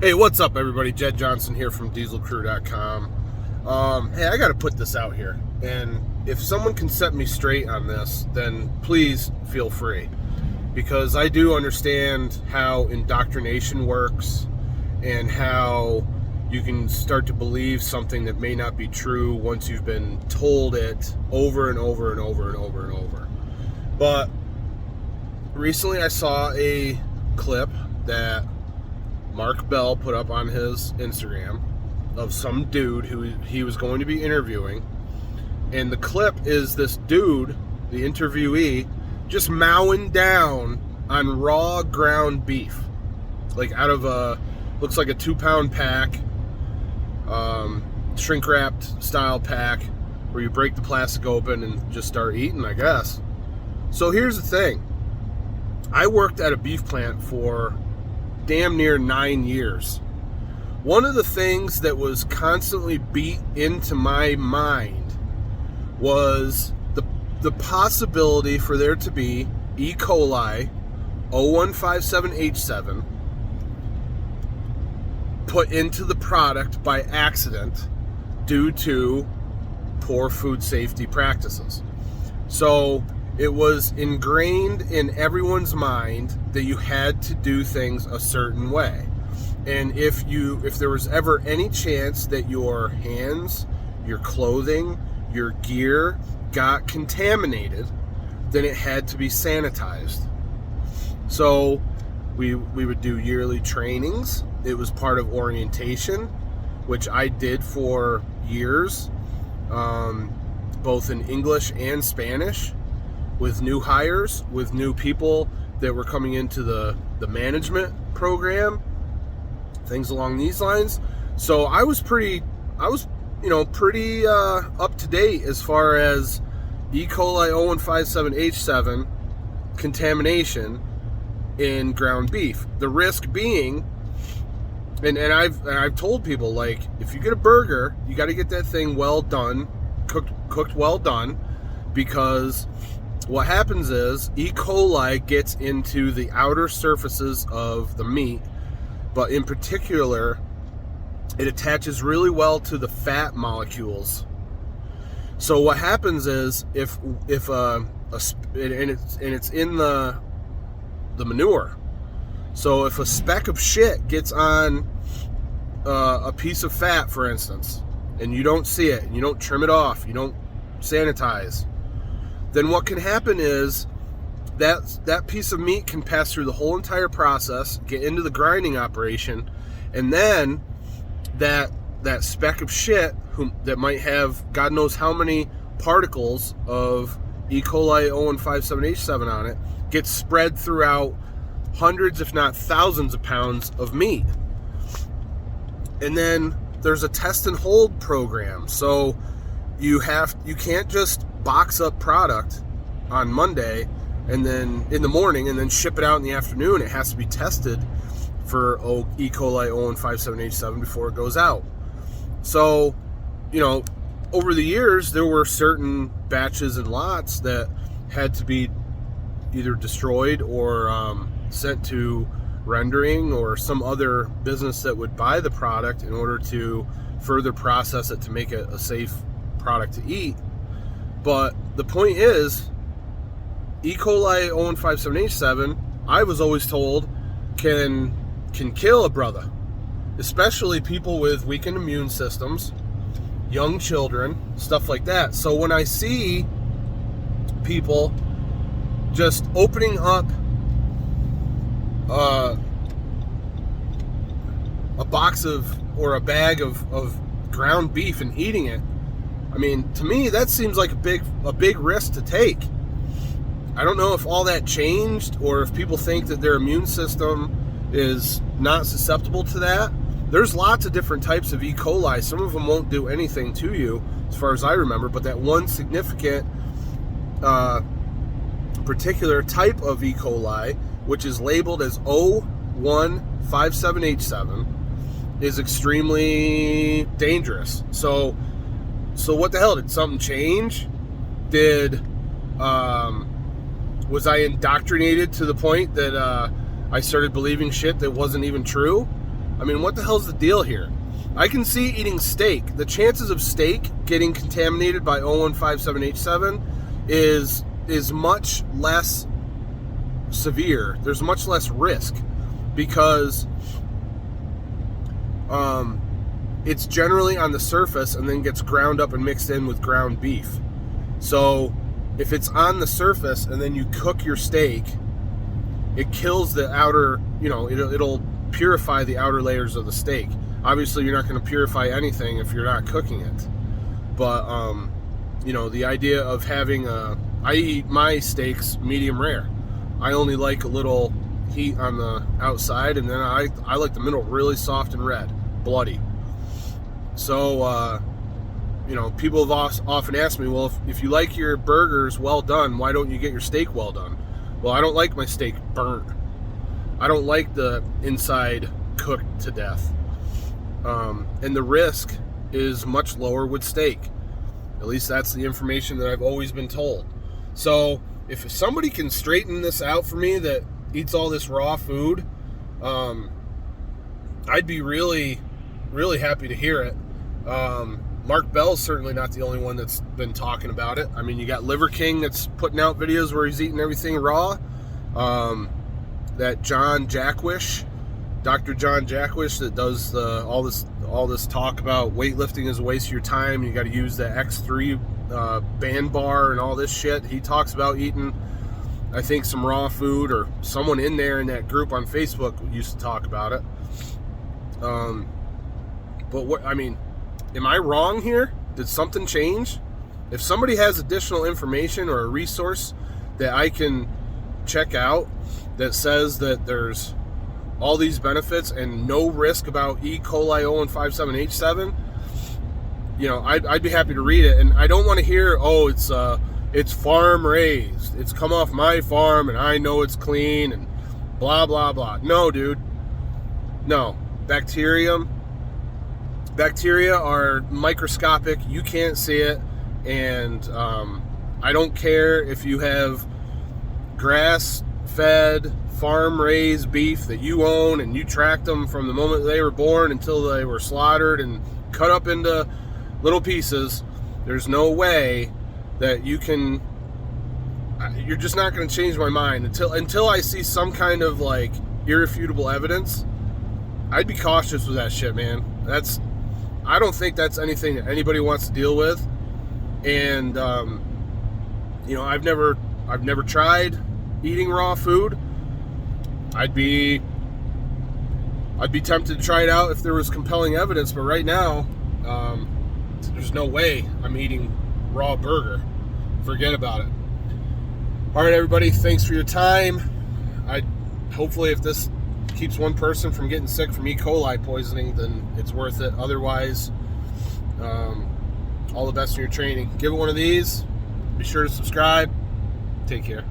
Hey, what's up, everybody? Jed Johnson here from dieselcrew.com. Hey, I got to put this out here. And if someone can set me straight on this, then please feel free. Because I do understand how indoctrination works and how you can start to believe something that may not be true once you've been told it over and over and over and over and over. But recently I saw a clip that Mark Bell put up on his Instagram of some dude who he was going to be interviewing. And the clip is this dude, the interviewee, just mowing down on raw ground beef. Like out of looks like a 2-pound pack, shrink wrapped style pack, where you break the plastic open and just start eating, I guess. So here's the thing. I worked at a beef plant for damn near 9 years. One of the things that was constantly beat into my mind was the possibility for there to be E. coli 0157H7 put into the product by accident due to poor food safety practices. So it was ingrained in everyone's mind that you had to do things a certain way. And if there was ever any chance that your hands, your clothing, your gear got contaminated, then it had to be sanitized. So we would do yearly trainings. It was part of orientation, which I did for years, both in English and Spanish, with new hires, with new people that were coming into the management program, things along these lines. So I was pretty up to date as far as E. coli 0157H7 contamination in ground beef. The risk being, and I've told people, like, if you get a burger, you got to get that thing well done, cooked well done, because what happens is E. coli gets into the outer surfaces of the meat, but in particular, it attaches really well to the fat molecules. So what happens is if it's in the manure. So if a speck of shit gets on a piece of fat, for instance, and you don't see it, and you don't trim it off, you don't sanitize, then what can happen is that piece of meat can pass through the whole entire process, get into the grinding operation, and then that speck of shit that might have God knows how many particles of E. coli 0157H7 on it gets spread throughout hundreds, if not thousands of pounds of meat. And then there's a test and hold program. So you can't just box up product on Monday and then in the morning and then ship it out in the afternoon. It has to be tested for E. coli 0157H7 before it goes out. So, over the years, there were certain batches and lots that had to be either destroyed or sent to rendering or some other business that would buy the product in order to further process it to make it a safe product to eat. But the point is, E. coli 0157H7, I was always told, can kill a brother, especially people with weakened immune systems, young children, stuff like that. So when I see people just opening up a box or a bag of ground beef and eating it, I mean, to me, that seems like a big risk to take. I don't know if all that changed or if people think that their immune system is not susceptible to that. There's lots of different types of E. coli. Some of them won't do anything to you, as far as I remember, but that one significant particular type of E. coli, which is labeled as 0157H7, is extremely dangerous. So what the hell? Did something change? Was I indoctrinated to the point that I started believing shit that wasn't even true? I mean, what the hell's the deal here? I can see eating steak. The chances of steak getting contaminated by 0157H7 is much less severe. There's much less risk because it's generally on the surface and then gets ground up and mixed in with ground beef. So if it's on the surface and then you cook your steak, it kills the outer, it'll purify the outer layers of the steak. Obviously, you're not going to purify anything if you're not cooking it. But, the idea of having I eat my steaks medium rare. I only like a little heat on the outside, and then I like the middle really soft and red, bloody. So, people have often asked me, well, if you like your burgers well done, why don't you get your steak well done? Well, I don't like my steak burnt. I don't like the inside cooked to death. And the risk is much lower with steak. At least that's the information that I've always been told. So if somebody can straighten this out for me that eats all this raw food, I'd be really, really happy to hear it. Mark Bell's certainly not the only one that's been talking about it. I mean, you got Liver King that's putting out videos where he's eating everything raw. That John Jackwish, Dr. John Jackwish, that does all this talk about weightlifting is a waste of your time. You got to use the X3 band bar and all this shit. He talks about eating, I think, some raw food, or someone in there in that group on Facebook used to talk about it. But what, I mean, am I wrong here? Did something change? If somebody has additional information or a resource that I can check out that says that there's all these benefits and no risk about E. coli 0157H7, I'd be happy to read it. And I don't want to hear, it's farm raised, it's come off my farm and I know it's clean and blah blah blah. No, dude. No. Bacteria are microscopic. You can't see it. And I don't care if you have grass-fed, farm-raised beef that you own and you tracked them from the moment they were born until they were slaughtered and cut up into little pieces. There's no way that you're just not going to change my mind until I see some kind of like irrefutable evidence. I'd be cautious with that shit, man. I don't think that's anything that anybody wants to deal with. And I've never tried eating raw food. I'd be tempted to try it out if there was compelling evidence, but right now, there's no way I'm eating raw burger. Forget about it. All right, everybody, thanks for your time. Hopefully, if this keeps one person from getting sick from E. coli poisoning, then it's worth it. Otherwise, all the best in your training. Give it one of these. Be sure to subscribe. Take care.